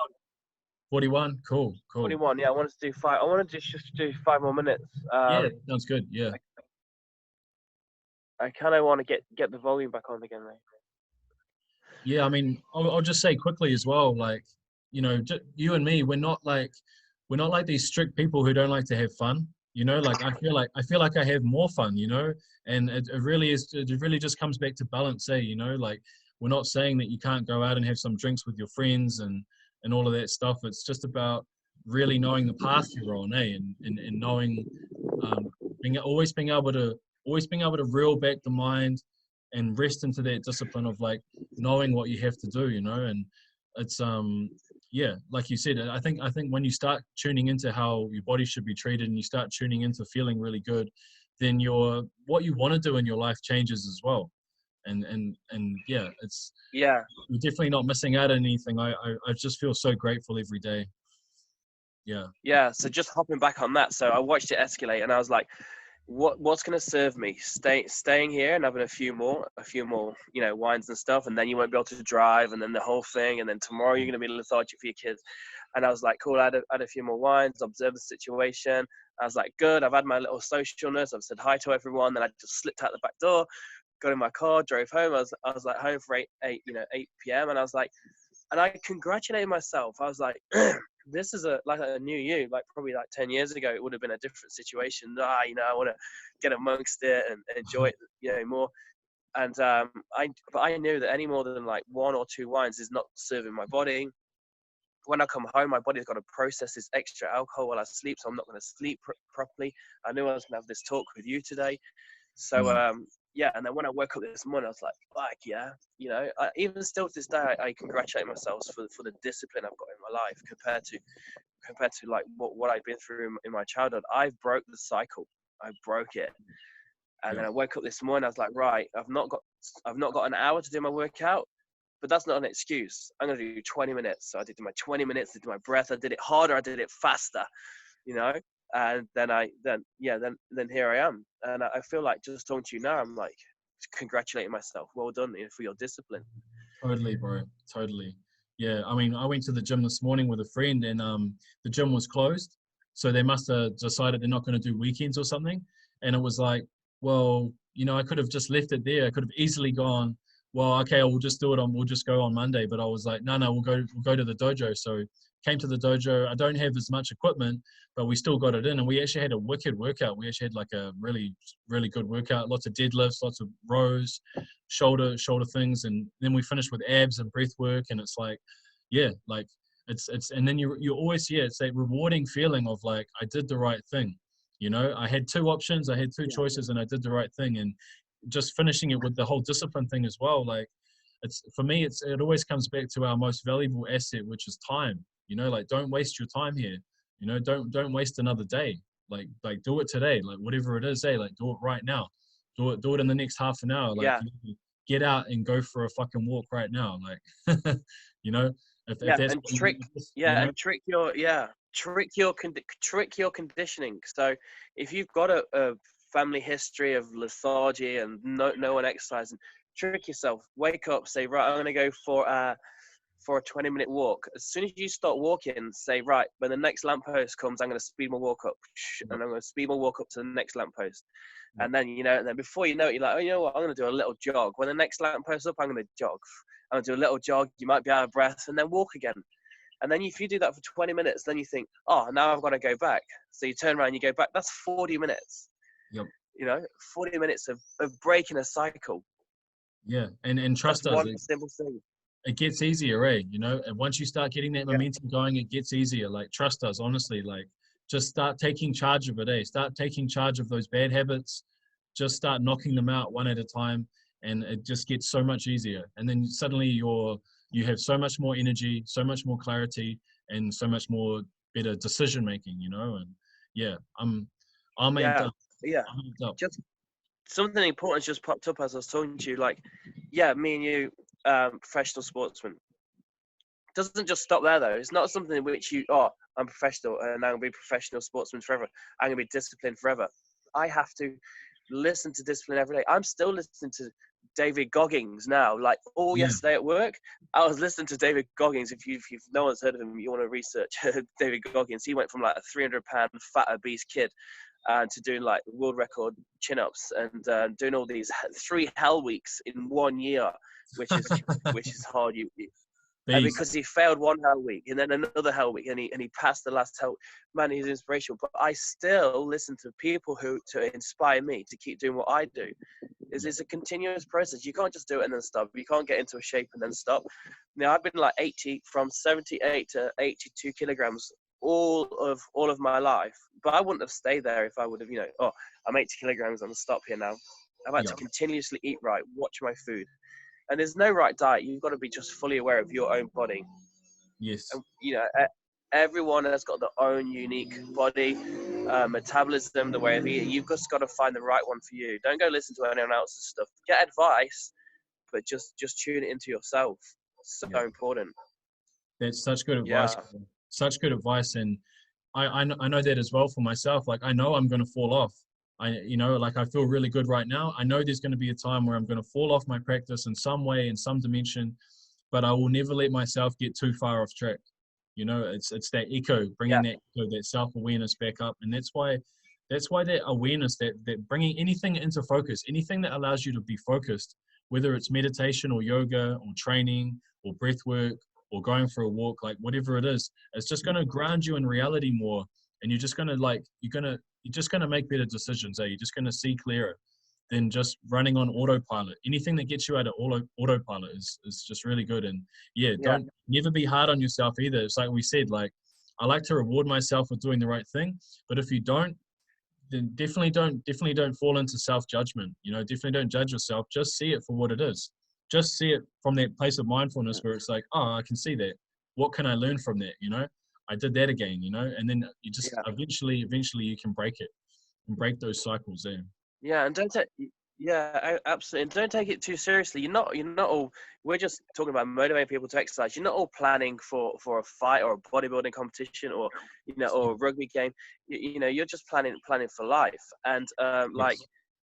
41. Cool. 41. Yeah. I wanted to do 5. I wanted to just do 5 more minutes. Yeah, sounds good. Yeah. I kind of want to get the volume back on again, mate. Yeah, I mean, I'll just say quickly as well, like, you know, you and me, we're not like these strict people who don't like to have fun. You know, like I feel like I have more fun, you know, and it really is. It really just comes back to balance, eh? You know, like we're not saying that you can't go out and have some drinks with your friends and all of that stuff. It's just about really knowing the path you're on, eh? And knowing, always being able to reel back the mind and rest into that discipline of like knowing what you have to do, you know. And it's yeah, like you said, I think when you start tuning into how your body should be treated and you start tuning into feeling really good, then what you want to do in your life changes as well. And yeah, Yeah. you're definitely not missing out on anything. I just feel so grateful every day. Yeah. Yeah. So just hopping back on that. So I watched it escalate, and I was like, what's going to serve me? Staying here and having a few more, you know, wines and stuff, and then you won't be able to drive, and then the whole thing, and then tomorrow you're going to be lethargic for your kids. And I was like, cool. I had a few more wines, observed the situation. I was like, good. I've had my little socialness. I've said hi to everyone. Then I just slipped out the back door, got in my car, drove home. I was like home for 8 p.m. And I was like, and I congratulated myself. I was like, this is like a new you. Like probably like 10 years ago, it would have been a different situation. You know, I want to get amongst it and enjoy it, you know, more. And but I knew that any more than like 1 or 2 wines is not serving my body. When I come home, my body's got to process this extra alcohol while I sleep, so I'm not going to sleep properly. I knew I was going to have this talk with you today. So, yeah, and then when I woke up this morning, I was like, yeah, you know, even still to this day, I congratulate myself for the discipline I've got in my life compared to like what I've been through in my childhood. I broke the cycle. I broke it. And then I woke up this morning, I was like, right, I've not got an hour to do my workout, but that's not an excuse. I'm going to do 20 minutes. So I did my 20 minutes, I did my breath, I did it harder, I did it faster, you know? And then here I am. And I feel like just talking to you now, I'm like congratulating myself. Well done for your discipline. Totally, bro. Totally. Yeah. I mean, I went to the gym this morning with a friend and the gym was closed. So they must have decided they're not going to do weekends or something. And it was like, well, you know, I could have just left it there. I could have easily gone, well, okay, we'll just do it we'll just go on Monday. But I was like, no, we'll go to the dojo. So came to the dojo. I don't have as much equipment, but we still got it in. And we actually had a wicked workout. We actually had like a really, really good workout. Lots of deadlifts, lots of rows, shoulder things. And then we finished with abs and breath work. And it's like, yeah, like And then you always, yeah, it's that rewarding feeling of like, I did the right thing. You know, I had two options, I had two choices, and I did the right thing. And just finishing it with the whole discipline thing as well. Like, it's for me, it always comes back to our most valuable asset, which is time. You know, like, don't waste your time here. You know, don't waste another day. Like do it today. Like, whatever it is, like, do it right now. Do it in the next half an hour. Like, Yeah. get out and go for a fucking walk right now. Like, you know, if Yeah, that's and what you know. trick your conditioning. So if you've got a family history of lethargy and no one exercising, trick yourself. Wake up, say, right, I'm gonna go for a 20-minute walk. As soon as you start walking, say, right, when the next lamppost comes, I'm gonna speed my walk up, Yep. and I'm gonna speed my walk up to the next lamppost. Yep. And then, and then before you know it, you're like, oh, you know what, I'm going to do a little jog. When the next lamppost up, I'm going to jog. I'm going to do a little jog. You might be out of breath and then walk again. And then if you do that for 20 minutes, then you think, oh, now I've got to go back. So you turn around and you go back. That's 40 minutes. Yep. 40 minutes of breaking a cycle. Yeah. And That's trust us, one simple thing. it gets easier, You know, and once you start getting that Yeah. momentum going, it gets easier. Like, trust us, honestly. Like, just start taking charge of it, Start taking charge of those bad habits. Just start knocking them out one at a time, and it just gets so much easier. And then suddenly you have so much more energy, so much more clarity, and so much more better decision making. You know, and yeah, I'm amped Yeah. up. Yeah. I'm amped up. Just something important just popped up as I was talking to you. Like, yeah, me and you, professional sportsmen. Doesn't just stop there though. It's not something in which I'm professional and I'm going to be a professional sportsman forever. I'm going to be disciplined forever. I have to listen to discipline every day. I'm still listening to David Goggins now. Like all Yeah. yesterday at work, I was listening to David Goggins. If no one's heard of him, you want to research David Goggins. He went from like a 300-pound fat obese kid to doing like world record chin-ups and doing all these 3 hell weeks in 1 year, which is hard. Because he failed one hell week and then another hell week and he passed the last hell. Man, he's inspirational. But I still listen to people to inspire me to keep doing what I do. It's a continuous process. You can't just do it and then stop. You can't get into a shape and then stop. Now I've been like 78 to 82 kilograms all of my life, but I wouldn't have stayed there if I would have, I'm 80 kilograms. I'm gonna stop here now. I've had to continuously eat right, watch my food. And there's no right diet. You've got to be just fully aware of your own body. Yes. And, everyone has got their own unique body, metabolism, the way of eating. You've just got to find the right one for you. Don't go listen to anyone else's stuff. Get advice, but just tune it into yourself. So important. That's such good advice. Yeah. Such good advice. And I know that as well for myself. Like, I know I'm going to fall off. Like, I feel really good right now. I know there's going to be a time where I'm going to fall off my practice in some way, in some dimension, but I will never let myself get too far off track. It's that echo, bringing that self-awareness back up. And that's why that awareness, that bringing anything into focus, anything that allows you to be focused, whether it's meditation or yoga or training or breath work or going for a walk, like whatever it is, it's just going to ground you in reality more. And you're just going to you're just going to make better decisions. You're just going to see clearer than just running on autopilot. Anything that gets you out of autopilot is just really good. And don't never be hard on yourself either. It's like we said, like, I like to reward myself for doing the right thing, but if you don't, then definitely don't fall into self-judgment. Definitely don't judge yourself. Just see it for what it is. Just see it from that place of mindfulness where it's like, oh, I can see that. What can I learn from that? I did that again, and then you just eventually you can break it and break those cycles there. Yeah, and absolutely. And don't take it too seriously. You're not all, we're just talking about motivating people to exercise. You're not all planning for a fight or a bodybuilding competition or, or a rugby game. You're just planning for life. And like,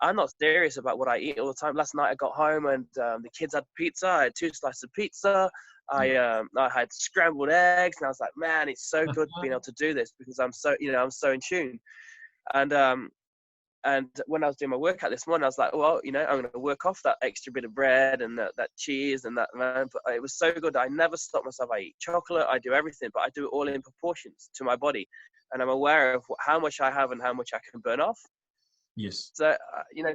I'm not serious about what I eat all the time. Last night I got home and the kids had pizza. I had 2 slices of pizza. I had scrambled eggs, and I was like, man, it's so good being able to do this because I'm so in tune. And when I was doing my workout this morning, I was like, well, I'm going to work off that extra bit of bread and that cheese and that, man. But it was so good. I never stop myself. I eat chocolate. I do everything, but I do it all in proportions to my body. And I'm aware of how much I have and how much I can burn off. Yes. So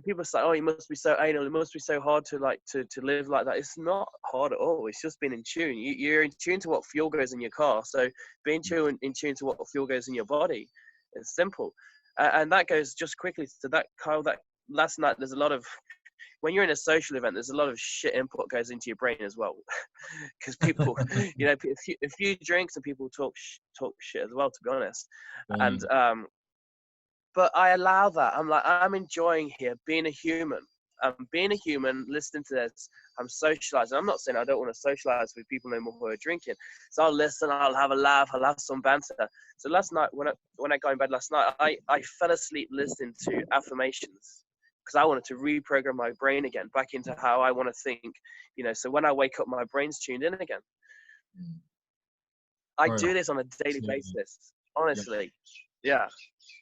people say, "Oh, you must be so anal. It must be so hard to to live like that." It's not hard at all. It's just being in tune. You're in tune to what fuel goes in your car. So being in tune to what fuel goes in your body. It's simple, and that goes just quickly to that, Kyle. That last night, there's a lot of when you're in a social event, there's a lot of shit input goes into your brain as well, because people, a few drinks and people talk shit as well. To be honest, and but I allow that. I'm like, I'm enjoying here, being a human. I'm being a human, listening to this. I'm socializing. I'm not saying I don't want to socialize with people no more who are drinking. So I'll listen, I'll have a laugh, I'll have some banter. So last night, when I got in bed last night, I fell asleep listening to affirmations because I wanted to reprogram my brain again back into how I want to think. So when I wake up, my brain's tuned in again. I do this on a daily basis, honestly. Yeah.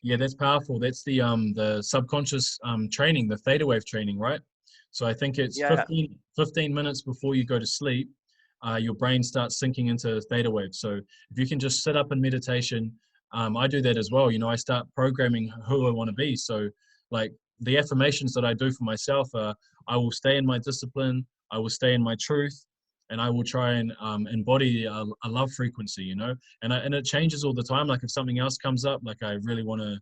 Yeah, that's powerful. That's the subconscious training, the theta wave training, right? So I think it's 15 minutes before you go to sleep, your brain starts sinking into theta wave. So if you can just sit up in meditation, I do that as well. I start programming who I want to be. So like the affirmations that I do for myself are, I will stay in my discipline, I will stay in my truth, and I will try and embody a love frequency, and it changes all the time. Like if something else comes up, like I really want to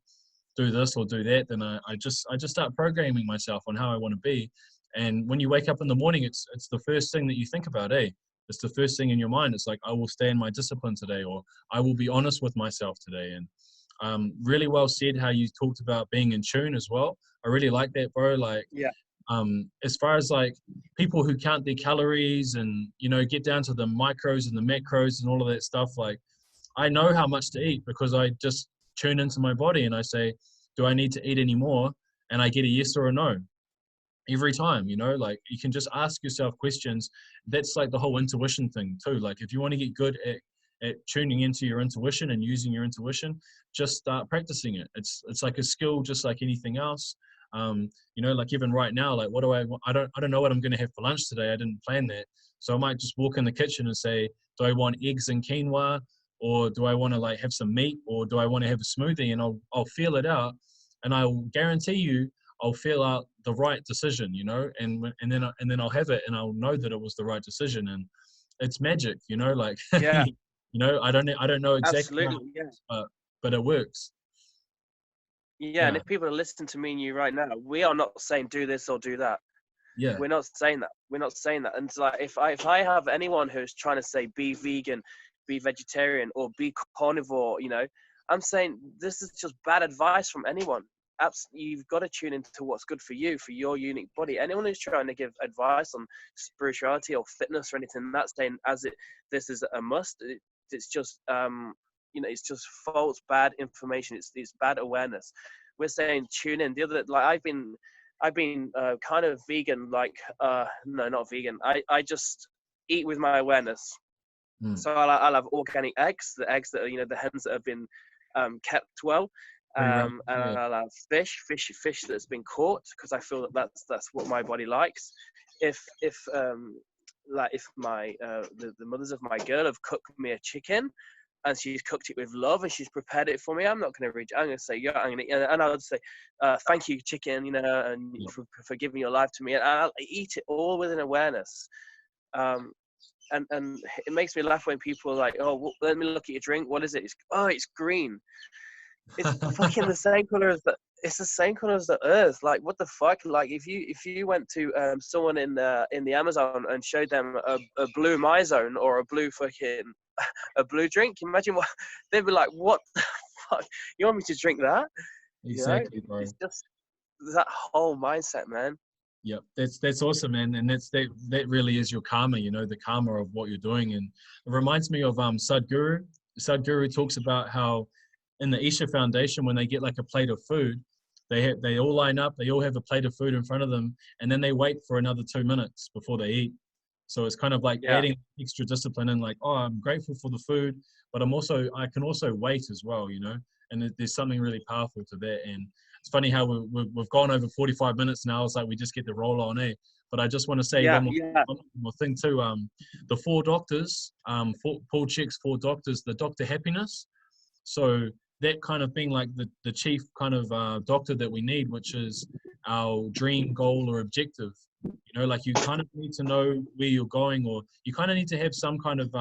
do this or do that, then I just start programming myself on how I want to be. And when you wake up in the morning, it's the first thing that you think about, it's the first thing in your mind. It's like, I will stay in my discipline today, or I will be honest with myself today. And really well said how you talked about being in tune as well. I really like that, bro. Like, as far as like people who count their calories and get down to the micros and the macros and all of that stuff, like I know how much to eat because I just tune into my body and I say, do I need to eat any more? And I get a yes or a no every time. Like you can just ask yourself questions. That's like the whole intuition thing too. Like if you want to get good at tuning into your intuition and using your intuition, just start practicing it. It's like a skill just like anything else. Like even right now, like I don't know what I'm going to have for lunch today. I didn't plan that. So I might just walk in the kitchen and say, do I want eggs and quinoa, or do I want to like have some meat, or do I want to have a smoothie? And I'll feel it out, and I'll guarantee you I'll feel out the right decision, and then I'll have it and I'll know that it was the right decision. And it's magic, like Yeah. I don't know exactly Absolutely. how, but it works. Yeah, and if people are listening to me and you right now, we are not saying do this or do that. Yeah. We're not saying that. We're not saying that. And like, if I have anyone who's trying to say be vegan, be vegetarian, or be carnivore, I'm saying this is just bad advice from anyone. Absolutely, you've got to tune into what's good for you, for your unique body. Anyone who's trying to give advice on spirituality or fitness or anything, that's saying this is a must. It's just it's just false, bad information. It's bad awareness. We're saying tune in. The other, like I've been kind of vegan, like no, not vegan. I just eat with my awareness. So I'll have organic eggs, the eggs that are, the hens that have been kept well. And I'll have fish that's been caught, because I feel that's what my body likes. If my the mothers of my girl have cooked me a chicken, and she's cooked it with love and she's prepared it for me, I'm not going to reach. I'm going to say, yeah, I'm going to, and I'll say, thank you, chicken, and for giving your life to me. And I'll eat it all with an awareness. And it makes me laugh when people are like, oh, well, let me look at your drink. What is it? It's green. It's fucking the same color as the. It's the same color as the earth. Like, what the fuck? Like, if you went to someone in the Amazon and showed them a blue Mizone or a blue fucking a blue drink, imagine what they'd be like. What the fuck? You want me to drink that? Exactly, bro. It's just that whole mindset, man. Yep, that's awesome, man, and that really is your karma, the karma of what you're doing. And it reminds me of Sadhguru. Sadhguru talks about how in the Isha Foundation, when they get like a plate of food, they all line up, they all have a plate of food in front of them, and then they wait for another 2 minutes before they eat. So it's kind of like adding extra discipline and like, oh, I'm grateful for the food, but I can also wait as well, and there's something really powerful to that. And it's funny how we've gone over 45 minutes now. It's like we just get the roll on, But I just want to say one more thing too. The 4 doctors, Paul Chek's 4 doctors, the Dr. Happiness. So that kind of being like the chief kind of doctor that we need, which is our dream goal or objective. You know, like you kind of need to know where you're going, or you kind of need to have some kind of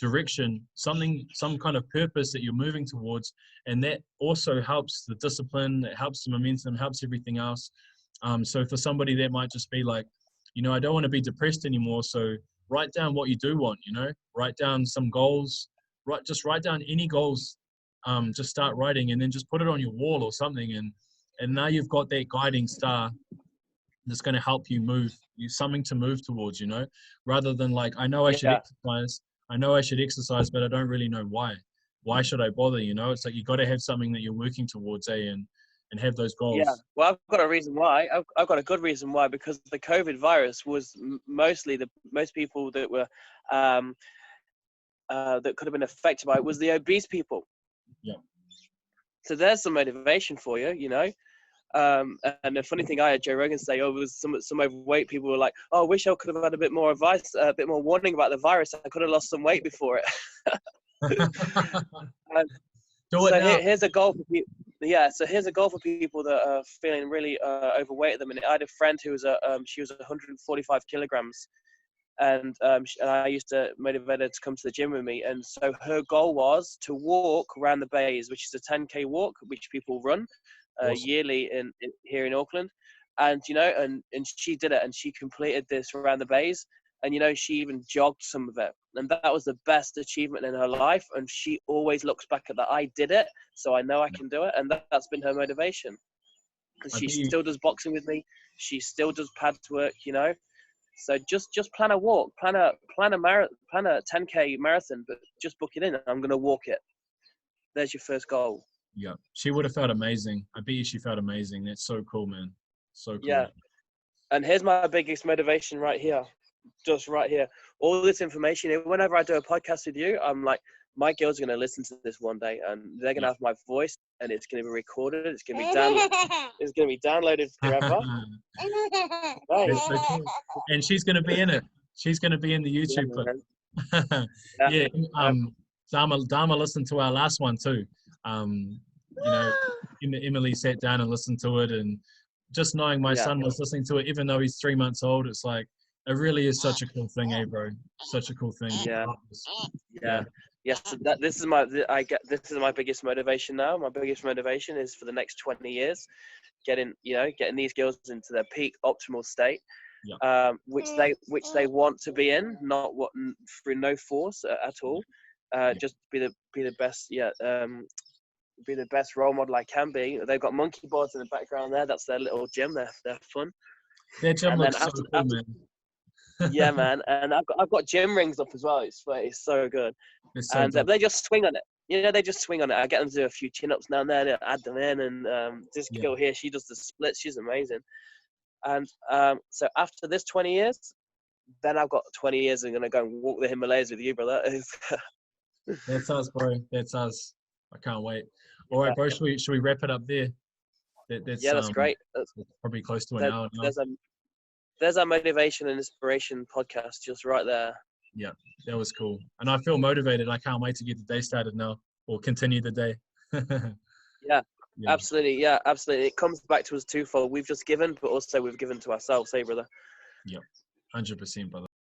direction, some kind of purpose that you're moving towards. And that also helps the discipline, it helps the momentum, helps everything else. So for somebody that might just be like, you know, I don't want to be depressed anymore. So write down what you do want, you know, write down some goals, just write down any goals. Just start writing and then just put it on your wall or something. And now you've got that guiding star that's going to help you move, you something to move towards, you know, rather than like, I know I should exercise, but I don't really know why. Why should I bother? You know, it's like, you got to have something that you're working towards, and have those goals. Yeah, well, I've got a reason why. I've got a good reason why, because the COVID virus was mostly most people that were that could have been affected by it was the obese people. Yeah. So there's some motivation for you, you know. And the funny thing, I had Joe Rogan say, it was some overweight people were like, oh, I wish I could have had a bit more advice, a bit more warning about the virus. I could have lost some weight before it. So here's a goal for people. Yeah, so here's a goal for people that are feeling really overweight at the minute. I had a friend who was she was 145 kilograms, and I used to motivate her to come to the gym with me. And so her goal was to walk around the bays, which is a 10K walk, which people run yearly here in Auckland. And you know, and she did it, and she completed this around the bays. And, you know, she even jogged some of it. And that was the best achievement in her life. And she always looks back at that. I did it, so I know I can do it. And that's been her motivation. And she still does boxing with me. She still does pads work, you know. So just plan a walk, plan a 10K marathon, but just book it in. I'm going to walk it. There's your first goal. Yeah. She would have felt amazing. I bet you she felt amazing. That's so cool, man. So cool. Yeah. And here's my biggest motivation right here. Just right here, all this information. Whenever I do a podcast with you, I'm like, my girls are going to listen to this one day, and they're going to have my voice, and it's going to be recorded. It's going to be it's going to be downloaded forever. Right. So cool. And she's going to be in it. She's going to be in the YouTube clip. Yeah. Dharma listened to our last one too. You know, Emily sat down and listened to it, and just knowing my son was listening to it, even though he's 3 months old, it's like, it really is such a cool thing, bro. Such a cool thing. Yes. So this is my biggest motivation now. My biggest motivation is for the next 20 years, getting these girls into their peak optimal state, which they want to be in, not through no force at all. Just be the best. Be the best role model I can be. They've got monkey boards in the background there. That's their little gym. They're fun. Their gym looks so cool, man. Yeah, man, and I've got gym rings up as well. It's so good, and they just swing on it. You know, they just swing on it. I get them to do a few chin-ups now and then, add them in, and this girl here, she does the splits. She's amazing. And so after this 20 years, then I've got 20 years. I'm gonna go and walk the Himalayas with you, brother. That's us, bro. That's us. I can't wait. All right, bro. Should we wrap it up there? That's great. That's probably close to an hour now. There's our motivation and inspiration podcast just right there. Yeah, that was cool. And I feel motivated. I can't wait to get the day started now, or continue the day. Yeah, absolutely. Yeah, absolutely. It comes back to us twofold. We've just given, but also we've given to ourselves. Hey, brother. Yeah, 100%, brother.